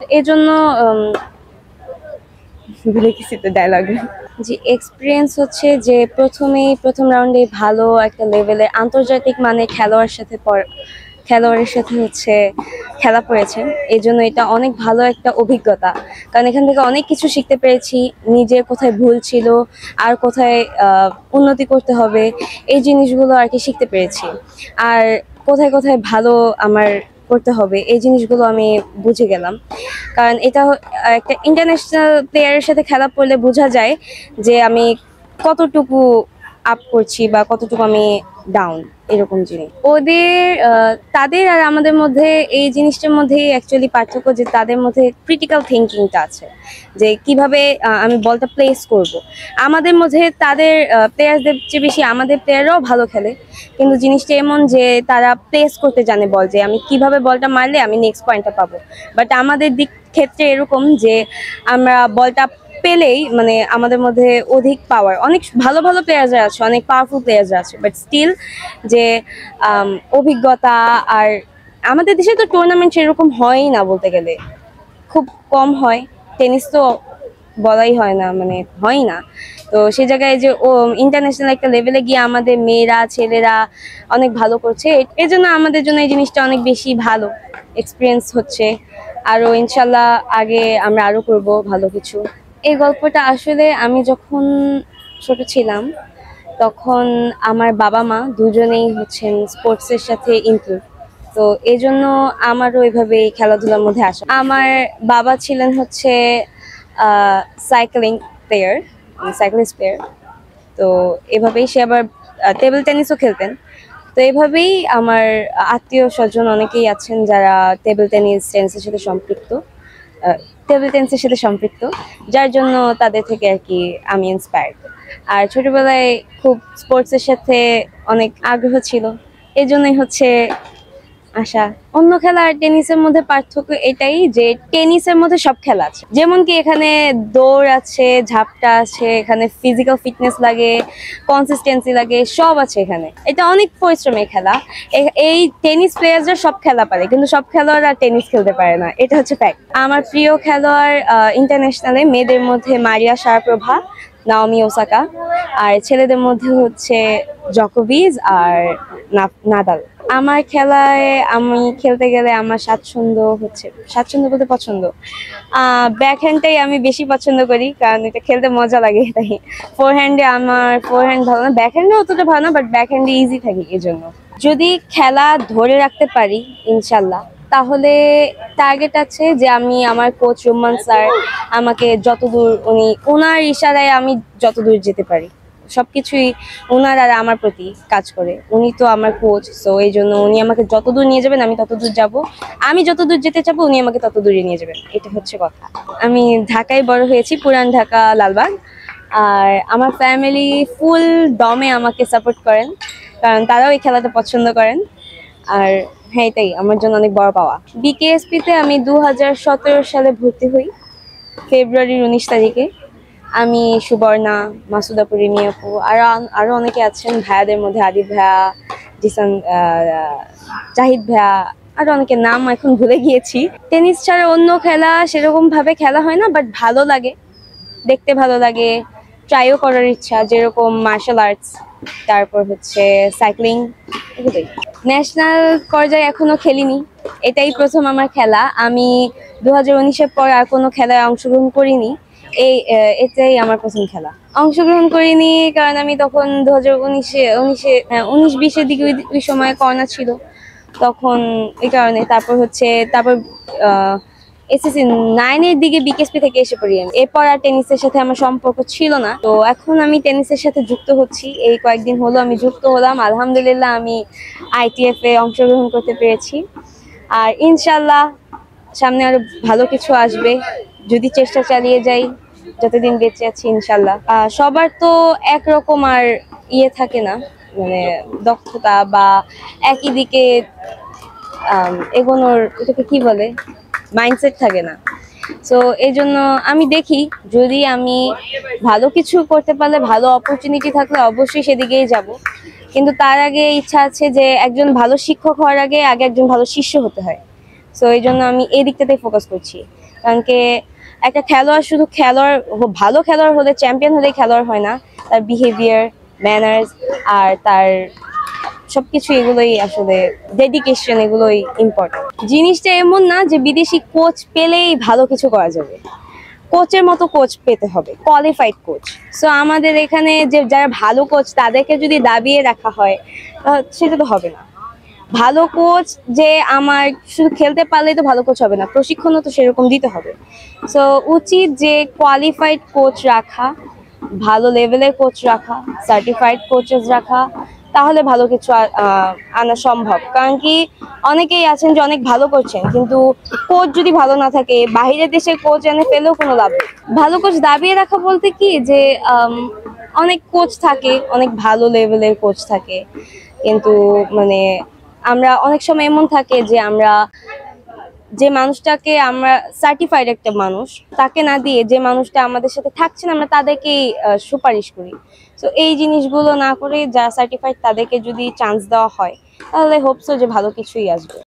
এজন্য ভুলে গেছি তো ডায়লগ। জি, এক্সপিরিয়েন্স হচ্ছে যে প্রথম রাউন্ডে ভালো একটা লেভেলের আন্তর্জাতিক মানের খেলোয়াড়ের সাথে হচ্ছে খেলা পড়েছে। এই জন্য এটা অনেক ভালো একটা অভিজ্ঞতা, কারণ এখান থেকে অনেক কিছু শিখতে পেরেছি। নিজের কোথায় ভুল ছিল আর কোথায় উন্নতি করতে হবে, এই জিনিসগুলো আর কি শিখতে পেরেছি। আর কোথায় কোথায় ভালো আমার করতে হবে, এই জিনিসগুলো আমি বুঝে গেলাম। কারণ এটা একটা ইন্টারন্যাশনাল প্লেয়ারের সাথে খেলা পড়লে বোঝা যায় যে আমি কতটুকু আপ করছি বা কতটুকু আমি ডাউন, এরকম জিনিস। তাদের আর আমাদের মধ্যে এই জিনিসটার মধ্যেই অ্যাকচুয়ালি পার্থক্য, যে তাদের মধ্যে ক্রিটিক্যাল থিঙ্কিংটা আছে, যে কিভাবে আমি বলটা প্লেস করব। আমাদের মধ্যে তাদের প্লেয়ারদের চেয়ে বেশি আমাদের প্লেয়াররাও ভালো খেলে, কিন্তু জিনিসটা এমন যে তারা প্লেস করতে জানে বল, যে আমি কিভাবে বলটা মারলে আমি নেক্সট পয়েন্টটা পাবো। বাট আমাদের ক্ষেত্রে এরকম যে আমরা বলটা পেলেই, মানে আমাদের মধ্যে অধিক পাওয়ার, অনেক ভালো ভালো প্লেয়াররা আছে, অনেক পাওয়ারফুল প্লেয়াররা আছে, বাট স্টিল যে অভিজ্ঞতা। আর আমাদের দেশে তো টুর্নামেন্ট সেরকম হয়ই না, বলতে গেলে খুব কম হয়। টেনিস তো বলাই হয় না, মানে হয় না। তো সেই জায়গায় যে ও ইন্টারন্যাশনাল একটা লেভেলে গিয়ে আমাদের মেয়েরা ছেলেরা অনেক ভালো করছে, এই জন্য আমাদের জন্য এই জিনিসটা অনেক বেশি ভালো এক্সপিরিয়েন্স হচ্ছে। আরো ইনশাল্লাহ আগে আমরা আরো করব ভালো কিছু। এই গল্পটা আসলে আমি যখন ছোট ছিলাম তখন আমার বাবা মা দুজনেই হচ্ছেন স্পোর্টসের সাথে ইনক্লুড, তো এই জন্য আমারও ওইভাবে খেলাধুলার মধ্যে আসা। আমার বাবা ছিলেন হচ্ছে সাইক্লিং প্লেয়ার, সাইক্লিস্ট প্লেয়ার। তো এভাবেই সে আবার টেবিল টেনিসও খেলতেন। তো এইভাবেই আমার আত্মীয় স্বজন অনেকেই আছেন যারা টেবিল টেনিসের সাথে সম্পৃক্ত, যার জন্য তাদের থেকে আর কি আমি ইন্সপায়ার্ড। আর ছোটবেলায় খুব স্পোর্টসের সাথে অনেক আগ্রহ ছিল, এই জন্যই হচ্ছে আশা। অন্য খেলা আর টেনিসের মধ্যে পার্থক্য এটাই যে টেনিসের মধ্যে সব খেলা আছে, যেমন কি এখানে দৌড় আছে, ঝাপটা আছে, এখানে ফিজিক্যাল ফিটনেস লাগে, কনসিস্টেন্সি লাগে, সব আছে এখানে। এটা অনেক পরিশ্রমের খেলা। এই টেনিস প্লেয়াররা সব খেলা পারে, কিন্তু সব খেলোয়াড়রা টেনিস খেলতে পারে না, এটা হচ্ছে ফ্যাক্ট। আমার প্রিয় খেলোয়াড় ইন্টারন্যাশনালে মেয়েদের মধ্যে মারিয়া শারাপোভা, নাওমি ওসাকা, আর ছেলেদের মধ্যে হচ্ছে জকোভিচ আর নাদাল। আমার খেলায় আমি খেলতে গেলে আমার স্বাচ্ছন্দ্য বলতে পছন্দ, ব্যাকহ্যান্ডটাই আমি বেশি পছন্দ করি, কারণ এটা খেলতে মজা লাগে। তাই আমার ফোরহ্যান্ড ভালো না, ব্যাকহ্যান্ডে অতটা ভালো না, বাট ব্যাকহ্যান্ডে ইজি থাকি। এজন্য যদি খেলা ধরে রাখতে পারি ইনশাল্লাহ, তাহলে টার্গেট আছে যে আমি আমার কোচ রুম্মান স্যার আমাকে যতদূর ওনার ইশারায় আমি যতদূর যেতে পারি, সবকিছুই ওনার আর আমার প্রতি কাজ করে। উনি তো আমার কোচ, সো এই জন্য উনি আমাকে যতদূর নিয়ে যাবেন আমি ততদূর যাব, আমি যতদূর যেতে চাবো উনি আমাকে ততদূরই নিয়ে যাবেন, এটা হচ্ছে কথা। আমি ঢাকায় বড় হয়েছি, পুরান ঢাকা, লালবাগ। আর আমার ফ্যামিলি ফুল দমে আমাকে সাপোর্ট করেন, কারণ তারাও এই খেলাটা পছন্দ করেন। আর হ্যাঁ, এটাই আমার জন্য অনেক বড় পাওয়া। বিকেএসপিতে আমি 2017 সালে ভর্তি হই, ফেব্রুয়ারির 19 তারিখে। আমি, সুবর্ণা, মাসুদা পরিণী আপু, আরো অনেকে আছেন ভাইয়াদের মধ্যে, আদিব ভাইয়া, জিসান, জাহিদ ভাইয়া, আরো অনেকের নাম এখন ভুলে গিয়েছি। টেনিস ছাড়া অন্য খেলা সেরকম ভাবে খেলা হয় না, বাট ভালো লাগে, দেখতে ভালো লাগে, ট্রাইও করার ইচ্ছা, যেরকম মার্শাল আর্টস, তারপর হচ্ছে সাইক্লিং, এগুলোই। ন্যাশনাল পর্যায়ে এখনো খেলিনি, এটাই প্রথম আমার খেলা। আমি 2019-এর পর আর কোনো খেলায় অংশগ্রহণ করিনি, এটাই আমার প্রথম খেলা। অংশগ্রহণ করিনি কারণ আমি তখন 2019-20-এর দিকে ওই সময় করোনা ছিল, তখন এই কারণে। তারপর এসএসসি 9-এর দিকে বিকেএসপি থেকে এসে পড়ি আমি। এরপর আর টেনিসের সাথে আমার সম্পর্ক ছিল না, তো এখন আমি টেনিসের সাথে যুক্ত হচ্ছি। এই কয়েকদিন হলো আমি যুক্ত হলাম, আলহামদুলিল্লাহ আমি আইটিএফ এ অংশগ্রহণ করতে পেরেছি। আর ইনশাল্লাহ সামনে আরো ভালো কিছু আসবে যদি চেষ্টা চালিয়ে যাই, যতদিন বেঁচে আছি ইনশাল্লাহ। সবার তো একরকম আর থাকে না, মানে দক্ষতা বা একই দিকে এগোনোর, এটাকে কি বলে, মাইন্ডসেট থাকে না। সো এই জন্য আমি দেখি, যদি আমি ভালো কিছু করতে পারলে, ভালো অপরচুনিটি থাকলে অবশ্যই সেদিকেই যাব, কিন্তু তার আগে ইচ্ছা আছে যে একজন ভালো শিক্ষক হওয়ার আগে একজন ভালো শিষ্য হতে হয়। সো এই জন্য আমি এই দিকটাতেই ফোকাস করছি। কারণ কি একটা খেলোয়াড় শুধু ভালো খেলোয়াড় হলে, চ্যাম্পিয়ন হলেই খেলোয়াড় হয় না, তার বিহেভিয়ার, ম্যানার্স আর তার সবকিছু, এগুলোই আসলে ডেডিকেশন, এগুলোই ইম্পর্টেন্ট। জিনিসটা এমন না যে বিদেশি কোচ পেলেই ভালো কিছু করা যাবে, কোচের মতো কোচ পেতে হবে, কোয়ালিফাইড কোচ। সো আমাদের এখানে যে যারা ভালো কোচ তাদেরকে যদি দাবিয়ে রাখা হয় সেটা তো হবে না। ভালো কোচ যে আমার শুধু খেলতে পারলেই তো ভালো কোচ হবে না, প্রশিক্ষণও তো সেরকম দিতে হবে। সো উচিত যে কোয়ালিফাইড কোচ রাখা, ভালো লেভেলের কোচ রাখা, সার্টিফাইড কোচেস রাখা, তাহলে ভালো কিছু আনা সম্ভব। কারণ কি অনেকেই আছেন যে অনেক ভালো করছেন, কিন্তু কোচ যদি ভালো না থাকে, বাইরের দেশের কোচ এনে পেলেও কোনো লাভ নেই। ভালো কোচ দাবিয়ে রাখা বলতে কি যে অনেক কোচ থাকে, অনেক ভালো লেভেলের কোচ থাকে, কিন্তু মানে আমরা অনেক সময় এমন থাকে যে আমরা যে মানুষটাকে, আমরা সার্টিফাইড একটা মানুষ, তাকে না দিয়ে যে মানুষটা আমাদের সাথে থাকছে না আমরা তাদেরকেই সুপারিশ করি। তো এই জিনিসগুলো না করে যারা সার্টিফাইড তাদেরকে যদি চান্স দেওয়া হয়, তাহলে হোপসো যে ভালো কিছুই আসবে।